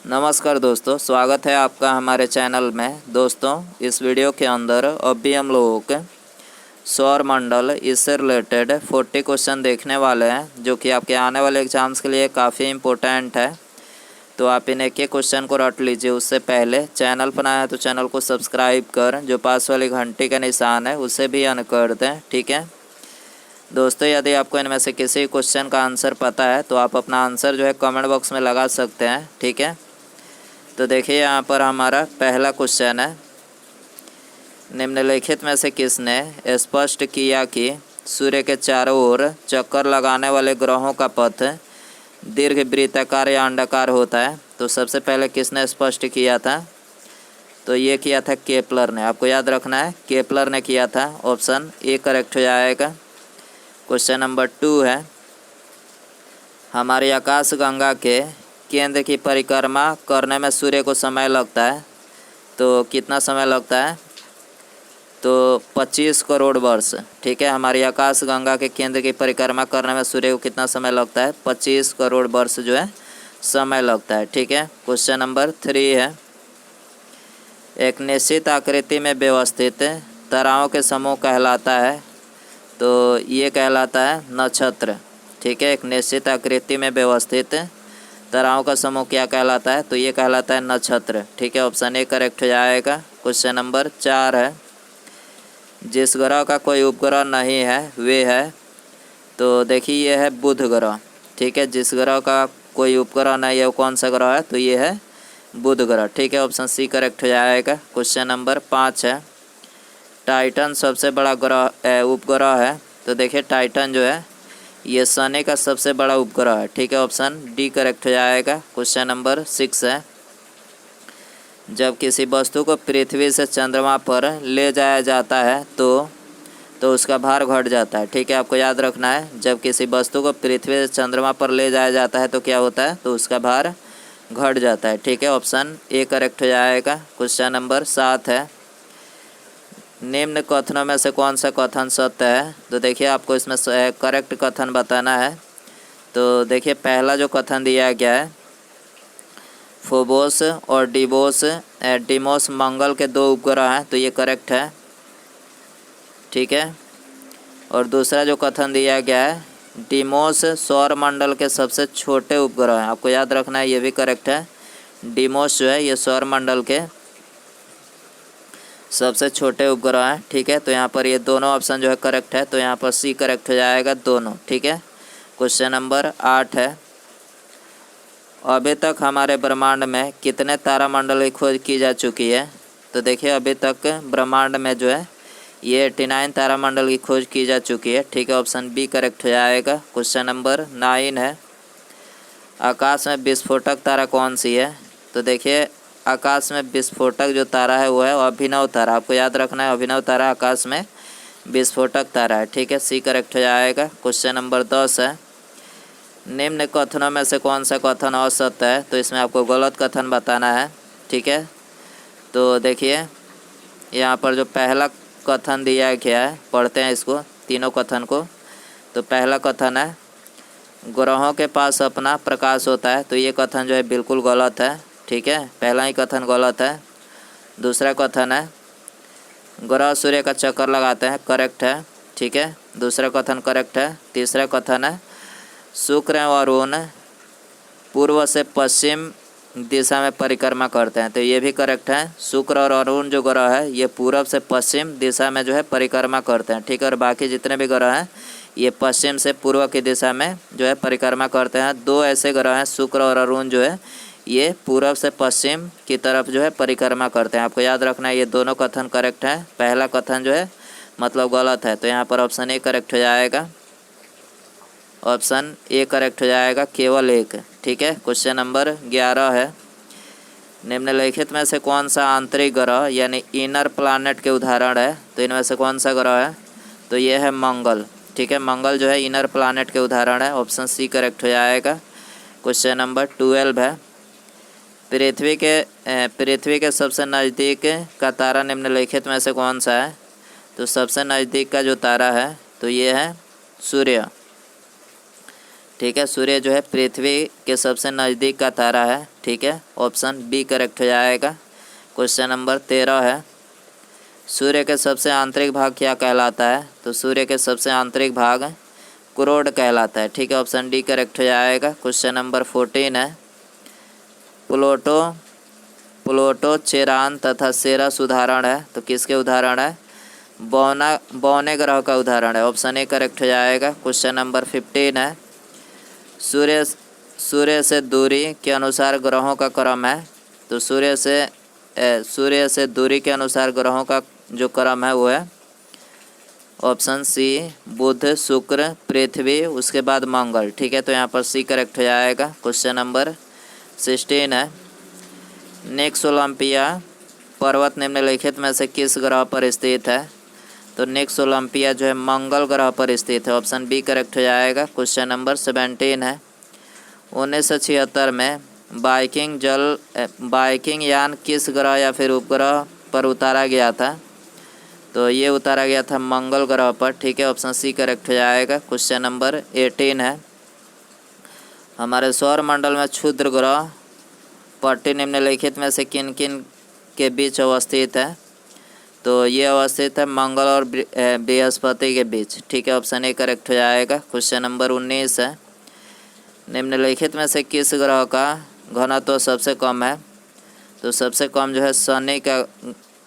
नमस्कार दोस्तों, स्वागत है आपका हमारे चैनल में। दोस्तों, इस वीडियो के अंदर अभी हम लोगों के सौर मंडल इससे रिलेटेड 40 क्वेश्चन देखने वाले हैं, जो कि आपके आने वाले एग्जाम्स के लिए काफ़ी इम्पोर्टेंट है। तो आप इन एक एक क्वेश्चन को रट लीजिए। उससे पहले चैनल पर आया तो चैनल को सब्सक्राइब कर, जो पास वाली घंटी का निशान है उसे भी ऑन कर दें, ठीक है दोस्तों। यदि आपको इनमें से किसी क्वेश्चन का आंसर पता है तो आप अपना आंसर जो है कमेंट बॉक्स में लगा सकते हैं, ठीक है। तो देखिए, यहाँ पर हमारा पहला क्वेश्चन है, निम्नलिखित में से किसने स्पष्ट किया कि सूर्य के चारों ओर चक्कर लगाने वाले ग्रहों का पथ दीर्घ वृत्ताकार या अंडाकार होता है। तो सबसे पहले किसने स्पष्ट किया था? तो ये किया था केपलर ने। आपको याद रखना है, केपलर ने किया था। ऑप्शन ए करेक्ट हो जाएगा। क्वेश्चन नंबर 2 है, हमारी आकाशगंगा के केंद्र की परिक्रमा करने में सूर्य को समय लगता है। तो कितना समय लगता है? तो 25 करोड़ वर्ष, ठीक है। हमारी आकाशगंगा के केंद्र की परिक्रमा करने में सूर्य को कितना समय लगता है? 25 करोड़ वर्ष जो है समय लगता है, ठीक है। क्वेश्चन नंबर 3 है, एक निश्चित आकृति में व्यवस्थित ताराओं के समूह कहलाता है। तो ये कहलाता है नक्षत्र, ठीक है। एक निश्चित आकृति में व्यवस्थित ताराओं का समूह क्या कहलाता है? तो ये कहलाता है नक्षत्र, ठीक है। ऑप्शन ए करेक्ट हो जाएगा। क्वेश्चन नंबर 4 है, जिस ग्रह का कोई उपग्रह नहीं है वे है। तो देखिए, ये है बुध ग्रह, ठीक है। जिस ग्रह का कोई उपग्रह नहीं है वो कौन सा ग्रह है? तो ये है बुध ग्रह, ठीक है। ऑप्शन सी करेक्ट हो जाएगा। क्वेश्चन नंबर 5 है, टाइटन सबसे बड़ा ग्रह उपग्रह है। तो देखिए, टाइटन जो है ये शनि का सबसे बड़ा उपग्रह है, ठीक है। ऑप्शन डी करेक्ट हो जाएगा। क्वेश्चन नंबर 6 है, जब किसी वस्तु को पृथ्वी से चंद्रमा पर ले जाया जाता है तो उसका भार घट जाता है, ठीक है। आपको याद रखना है, जब किसी वस्तु को पृथ्वी से चंद्रमा पर ले जाया जाता है तो क्या होता है? तो उसका भार घट जाता है, ठीक है। ऑप्शन ए करेक्ट हो जाएगा। क्वेश्चन नंबर 7 है, निम्न कथनों में से कौन सा कथन सत्य है? तो देखिए, आपको इसमें करेक्ट कथन बताना है। तो देखिए, पहला जो कथन दिया गया है, फोबोस और डिमोस मंगल के 2 उपग्रह हैं। तो ये करेक्ट है, ठीक है। और दूसरा जो कथन दिया गया है, डिमोस सौर मंडल के सबसे छोटे उपग्रह हैं। आपको याद रखना है, ये भी करेक्ट है। डिमोस जो है ये सौर मंडल के सबसे छोटे उपग्रह हैं, ठीक है। तो यहाँ पर ये दोनों ऑप्शन जो है करेक्ट है। तो यहाँ पर सी करेक्ट हो जाएगा, दोनों, ठीक है। क्वेश्चन नंबर 8 है, अभी तक हमारे ब्रह्मांड में कितने तारामंडल की खोज की जा चुकी है? तो देखिए, अभी तक ब्रह्मांड में जो है ये 89 तारामंडल की खोज की जा चुकी है, ठीक है। ऑप्शन बी करेक्ट हो जाएगा। क्वेश्चन नंबर 9 है, आकाश में विस्फोटक तारा कौन सी है? तो देखिए, आकाश में विस्फोटक जो तारा है वो है अभिनव तारा। आपको याद रखना है, अभिनव तारा आकाश में विस्फोटक तारा है, ठीक है। सी करेक्ट हो जाएगा। क्वेश्चन नंबर 10 है, निम्न कथनों में से कौन सा कथन असत्य है? तो इसमें आपको गलत कथन बताना है, ठीक है। तो देखिए, यहाँ पर जो पहला कथन दिया गया है, पढ़ते हैं इसको, तीनों कथन को। तो पहला कथन है, ग्रहों के पास अपना प्रकाश होता है। तो ये कथन जो है बिल्कुल गलत है, ठीक है। पहला ही कथन गलत है। दूसरा कथन है, ग्रह सूर्य का चक्कर लगाते हैं, करेक्ट है, ठीक है। दूसरा कथन करेक्ट है। तीसरा कथन है, शुक्र और अरुण पूर्व से पश्चिम दिशा में परिक्रमा करते हैं। तो ये भी करेक्ट है। शुक्र और अरुण जो ग्रह है ये पूर्व से पश्चिम दिशा में जो है परिक्रमा करते हैं, ठीक है। और बाकी जितने भी ग्रह हैं ये पश्चिम से पूर्व की दिशा में जो है परिक्रमा करते हैं। 2 ऐसे ग्रह हैं, शुक्र और अरुण, जो है ये पूर्व से पश्चिम की तरफ जो है परिक्रमा करते हैं। आपको याद रखना है, ये दोनों कथन करेक्ट है। पहला कथन जो है मतलब गलत है। तो यहाँ पर ऑप्शन ए करेक्ट हो जाएगा। ऑप्शन ए करेक्ट हो जाएगा, केवल एक, ठीक है। क्वेश्चन नंबर 11 है, निम्नलिखित में से कौन सा आंतरिक ग्रह यानी इनर प्लैनेट के उदाहरण है? तो इनमें से कौन सा ग्रह है? तो ये है मंगल, ठीक है। मंगल जो है इनर प्लैनेट के उदाहरण है। ऑप्शन सी करेक्ट हो जाएगा। क्वेश्चन नंबर 12 है, पृथ्वी के सबसे नज़दीक का तारा निम्नलिखित में से कौन सा है? तो सबसे नज़दीक का जो तारा है तो ये है सूर्य, ठीक है। सूर्य जो है पृथ्वी के सबसे नज़दीक का तारा है, ठीक है। ऑप्शन बी करेक्ट हो जाएगा। क्वेश्चन नंबर 13 है, सूर्य के सबसे आंतरिक भाग क्या कहलाता है? तो सूर्य के सबसे आंतरिक भाग क्रोड कहलाता है, ठीक है। ऑप्शन डी करेक्ट हो जाएगा। क्वेश्चन नंबर 14 है, प्लूटो चेरान तथा सेरस उदाहरण है, तो किसके उदाहरण है? बौने ग्रह का उदाहरण है। ऑप्शन ए करेक्ट हो जाएगा। क्वेश्चन नंबर 15 है, सूर्य से दूरी के अनुसार ग्रहों का क्रम है, तो सूर्य से दूरी के अनुसार ग्रहों का जो क्रम है वो है ऑप्शन सी बुध, शुक्र, पृथ्वी, उसके बाद मंगल, ठीक है। तो यहाँ पर सी करेक्ट हो जाएगा। क्वेश्चन नंबर 16 है, नेक्स ओलंपिया पर्वत निम्नलिखित में से किस ग्रह पर स्थित है? तो नेक्स ओलंपिया जो है मंगल ग्रह पर स्थित है। ऑप्शन बी करेक्ट हो जाएगा। क्वेश्चन नंबर 17 है, 1976 में बाइकिंग यान किस ग्रह या फिर उपग्रह पर उतारा गया था? तो ये उतारा गया था मंगल ग्रह पर, ठीक है। ऑप्शन सी करेक्ट हो जाएगा। क्वेश्चन नंबर 18 है, हमारे सौर मंडल में क्षुद्र ग्रह पट्टी निम्नलिखित में से किन किन के बीच अवस्थित है? तो ये अवस्थित है मंगल और बृहस्पति के बीच, ठीक है। ऑप्शन ए करेक्ट हो जाएगा। क्वेश्चन नंबर 19 है, निम्नलिखित में से किस ग्रह का घनत्व सबसे कम है? तो सबसे कम जो है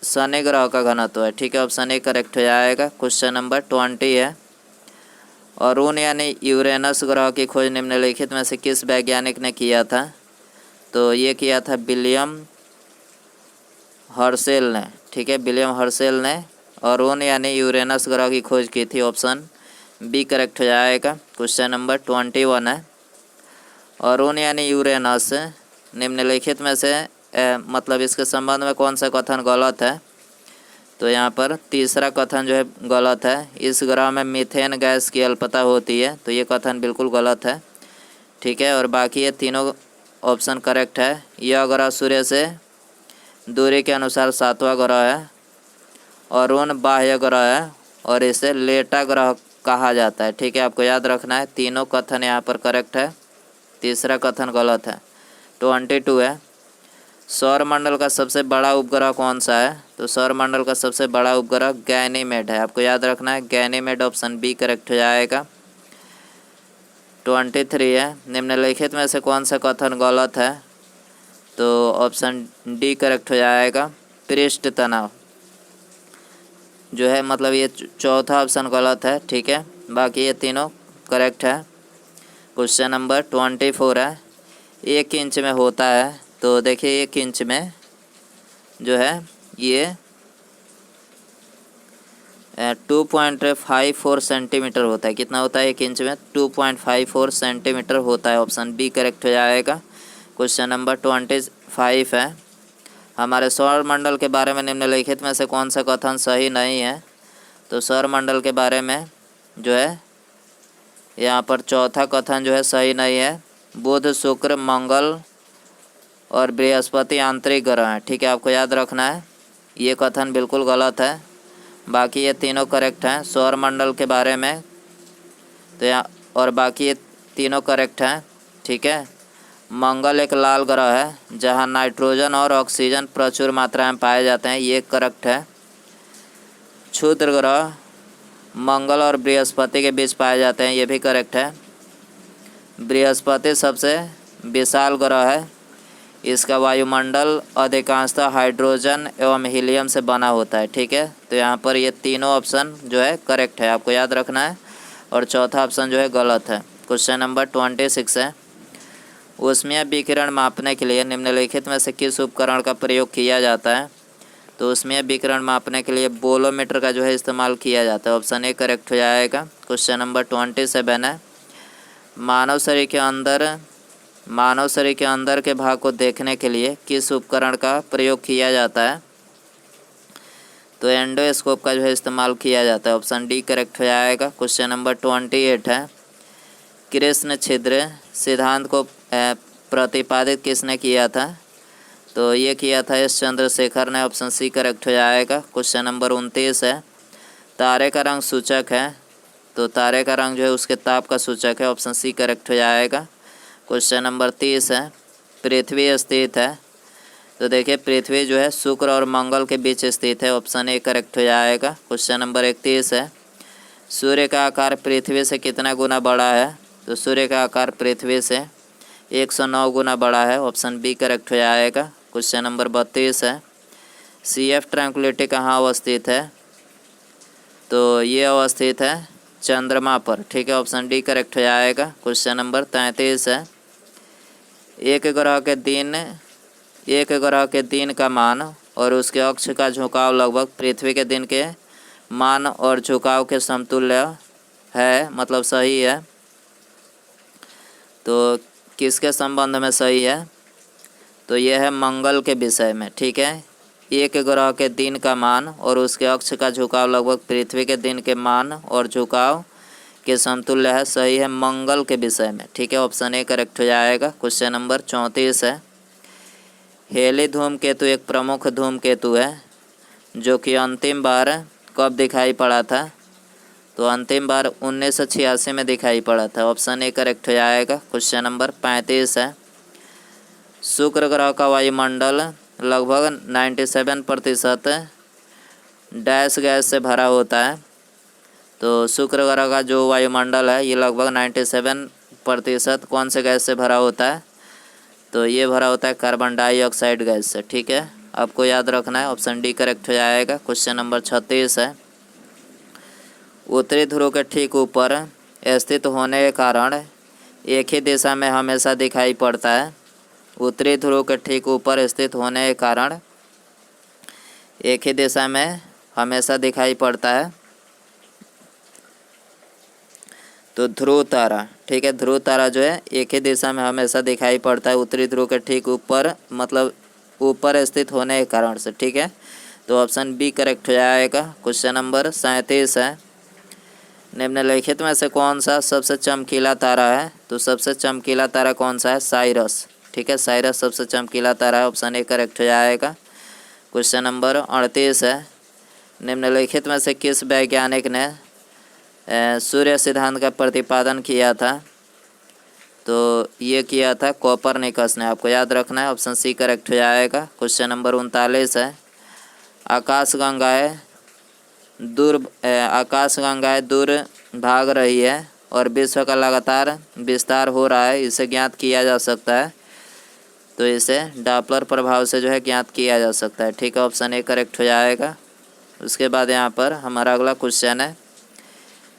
शनि ग्रह का घनत्व है, ठीक है। ऑप्शन ए करेक्ट हो जाएगा। क्वेश्चन नंबर 20 है, अरुण यानी यूरेनस ग्रह की खोज निम्नलिखित में से किस वैज्ञानिक ने किया था? तो ये किया था विलियम हर्शेल ने, ठीक है। विलियम हर्शेल ने अरुण यानी यूरेनस ग्रह की खोज की थी। ऑप्शन बी करेक्ट हो जाएगा। क्वेश्चन नंबर 21 है, अरुण यानी यूरेनस निम्नलिखित में से मतलब इसके संबंध में कौन सा कथन गलत है? तो यहाँ पर तीसरा कथन जो है गलत है, इस ग्रह में मीथेन गैस की अल्पता होती है, तो ये कथन बिल्कुल गलत है, ठीक है। और बाकी ये तीनों ऑप्शन करेक्ट है। यह ग्रह सूर्य से दूरी के अनुसार 7वां ग्रह है, अरुण बाह्य ग्रह है और इसे लेटा ग्रह कहा जाता है, ठीक है। आपको याद रखना है, तीनों कथन यहाँ पर करेक्ट है, तीसरा कथन गलत है। 22 है, सौर मंडल का सबसे बड़ा उपग्रह कौन सा है? तो सौर मंडल का सबसे बड़ा उपग्रह गैनीमेड है, आपको याद रखना है गैनीमेड। ऑप्शन बी करेक्ट हो जाएगा। 23 है, निम्नलिखित में से कौन सा कथन गलत है? तो ऑप्शन डी करेक्ट हो जाएगा, पृष्ठ तनाव जो है, मतलब ये चौथा ऑप्शन गलत है, ठीक है। बाकी ये तीनों करेक्ट है। क्वेश्चन नंबर 24 है, 1 इंच में होता है, तो देखिए 1 इंच में जो है ये 2.54 सेंटीमीटर होता है। कितना होता है 1 इंच में? 2.54 सेंटीमीटर होता है। ऑप्शन बी करेक्ट हो जाएगा। क्वेश्चन नंबर 25 है, हमारे सौर मंडल के बारे में निम्नलिखित में से कौन सा कथन सही नहीं है? तो सौर मंडल के बारे में जो है यहाँ पर चौथा कथन जो है सही नहीं है, बुध, शुक्र, मंगल और बृहस्पति आंतरिक ग्रह हैं, ठीक है। आपको याद रखना है, ये कथन बिल्कुल गलत है। बाकी ये तीनों करेक्ट हैं सौर मंडल के बारे में, तो यहाँ और बाकी ये तीनों करेक्ट हैं, ठीक है। मंगल एक लाल ग्रह है जहाँ नाइट्रोजन और ऑक्सीजन प्रचुर मात्रा में पाए जाते हैं, ये करेक्ट है। क्षुद्र ग्रह मंगल और बृहस्पति के बीच पाए जाते हैं, ये भी करेक्ट है। बृहस्पति सबसे विशाल ग्रह है, इसका वायुमंडल अधिकांशतः हाइड्रोजन एवं हीलियम से बना होता है, ठीक है। तो यहाँ पर ये तीनों ऑप्शन जो है करेक्ट है, आपको याद रखना है, और चौथा ऑप्शन जो है गलत है। क्वेश्चन नंबर 26 है, ऊष्मीय विकिरण मापने के लिए निम्नलिखित में से किस उपकरण का प्रयोग किया जाता है? तो ऊष्मीय विकिरण मापने के लिए बोलोमीटर का जो है इस्तेमाल किया जाता है। ऑप्शन ए करेक्ट हो जाएगा। क्वेश्चन नंबर 27 है, मानव शरीर के अंदर के भाग को देखने के लिए किस उपकरण का प्रयोग किया जाता है? तो एंडोस्कोप का जो है इस्तेमाल किया जाता है। ऑप्शन डी करेक्ट हो जाएगा। क्वेश्चन नंबर 28 है, कृष्ण छिद्र सिद्धांत को प्रतिपादित किसने किया था? तो ये किया था एस चंद्रशेखर ने। ऑप्शन सी करेक्ट हो जाएगा। क्वेश्चन नंबर 29 है, तारे का रंग सूचक है तो तारे का रंग जो है उसके ताप का सूचक है, ऑप्शन सी करेक्ट हो जाएगा। क्वेश्चन नंबर 30 है, पृथ्वी स्थित है। तो देखिए पृथ्वी जो है शुक्र और मंगल के बीच स्थित है, ऑप्शन ए करेक्ट हो जाएगा। क्वेश्चन नंबर 31 है, सूर्य का आकार पृथ्वी से कितना गुना बड़ा है? तो सूर्य का आकार पृथ्वी से 109 गुना बड़ा है, ऑप्शन बी करेक्ट हो जाएगा। क्वेश्चन नंबर 32 है, CF ट्रैंक्विलिटी कहाँ अवस्थित है? तो ये अवस्थित है चंद्रमा पर, ठीक है, ऑप्शन डी करेक्ट हो जाएगा। क्वेश्चन नंबर 33 है, एक ग्रह के दिन का मान और उसके अक्ष का झुकाव लगभग पृथ्वी के दिन के मान और झुकाव के समतुल्य है, मतलब सही है। तो किसके संबंध में सही है? तो यह है मंगल के विषय में, ठीक है। एक ग्रह के दिन का मान और उसके अक्ष का झुकाव लगभग पृथ्वी के दिन के मान और झुकाव के समतुल्य है, सही है मंगल के विषय में, ठीक है, ऑप्शन ए करेक्ट हो जाएगा। क्वेश्चन नंबर 34 है, हेली धूमकेतु एक प्रमुख धूमकेतु है जो कि अंतिम बार कब दिखाई पड़ा था? तो अंतिम बार 1986 में दिखाई पड़ा था, ऑप्शन ए करेक्ट हो जाएगा। क्वेश्चन नंबर 35 है, शुक्र ग्रह का वायुमंडल लगभग 97% डैश गैस से भरा होता है। तो शुक्र ग्रह का जो वायुमंडल है ये लगभग 97% कौन से गैस से भरा होता है? तो ये भरा होता है कार्बन डाइऑक्साइड गैस से, ठीक है, आपको याद रखना है, ऑप्शन डी करेक्ट हो जाएगा। क्वेश्चन नंबर 36 है, उत्तरी ध्रुव के ठीक ऊपर स्थित होने के कारण एक ही दिशा में हमेशा दिखाई पड़ता है। उत्तरी ध्रुव के ठीक ऊपर स्थित होने के कारण एक ही दिशा में हमेशा दिखाई पड़ता है। तो ध्रुव तारा, ठीक है, ध्रुव तारा जो है एक ही दिशा में हमेशा दिखाई पड़ता है उत्तरी ध्रुव के ठीक ऊपर, मतलब ऊपर स्थित होने के कारण से, ठीक है। तो ऑप्शन बी करेक्ट हो जाएगा। क्वेश्चन नंबर 37 है, निम्नलिखित में से कौन सा सबसे चमकीला तारा है? तो सबसे चमकीला तारा कौन सा है? साइरस, ठीक है, साइरस सबसे चमकीला तारा है, ऑप्शन ए करेक्ट हो जाएगा। क्वेश्चन नंबर 38 है, निम्नलिखित में से किस वैज्ञानिक ने सूर्य सिद्धांत का प्रतिपादन किया था? तो ये किया था कोपरनिकस ने, आपको याद रखना है, ऑप्शन सी करेक्ट हो जाएगा। क्वेश्चन नंबर 39 है, आकाशगंगाएँ दूर भाग रही है और विश्व का लगातार विस्तार हो रहा है, इसे ज्ञात किया जा सकता है। तो इसे डॉपलर प्रभाव से जो है ज्ञात किया जा सकता है, ठीक है, ऑप्शन ए करेक्ट हो जाएगा। उसके बाद यहाँ पर हमारा अगला क्वेश्चन है,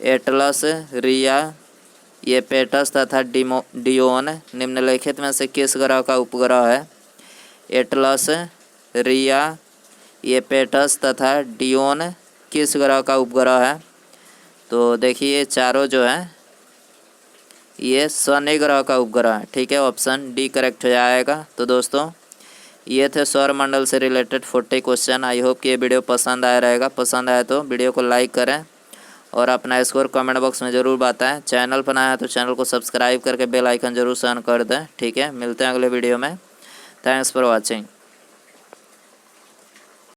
एटलस, रिया, येपेटस तथा डियोन निम्नलिखित में से किस ग्रह का उपग्रह है? एटलस, रिया, येपेटस तथा डियोन किस ग्रह का उपग्रह है? तो देखिए ये चारों जो है ये शनि ग्रह का उपग्रह है, ठीक है, ऑप्शन डी करेक्ट हो जाएगा। तो दोस्तों ये थे सौरमंडल से रिलेटेड 40 क्वेश्चन। आई होप कि ये वीडियो पसंद आया रहेगा। पसंद आया तो वीडियो को लाइक करें और अपना स्कोर कमेंट बॉक्स में ज़रूर बताएं। चैनल पर नया है तो चैनल को सब्सक्राइब करके बेल आइकन जरूर ऑन कर दें, ठीक है। मिलते हैं अगले वीडियो में। Thanks for watching.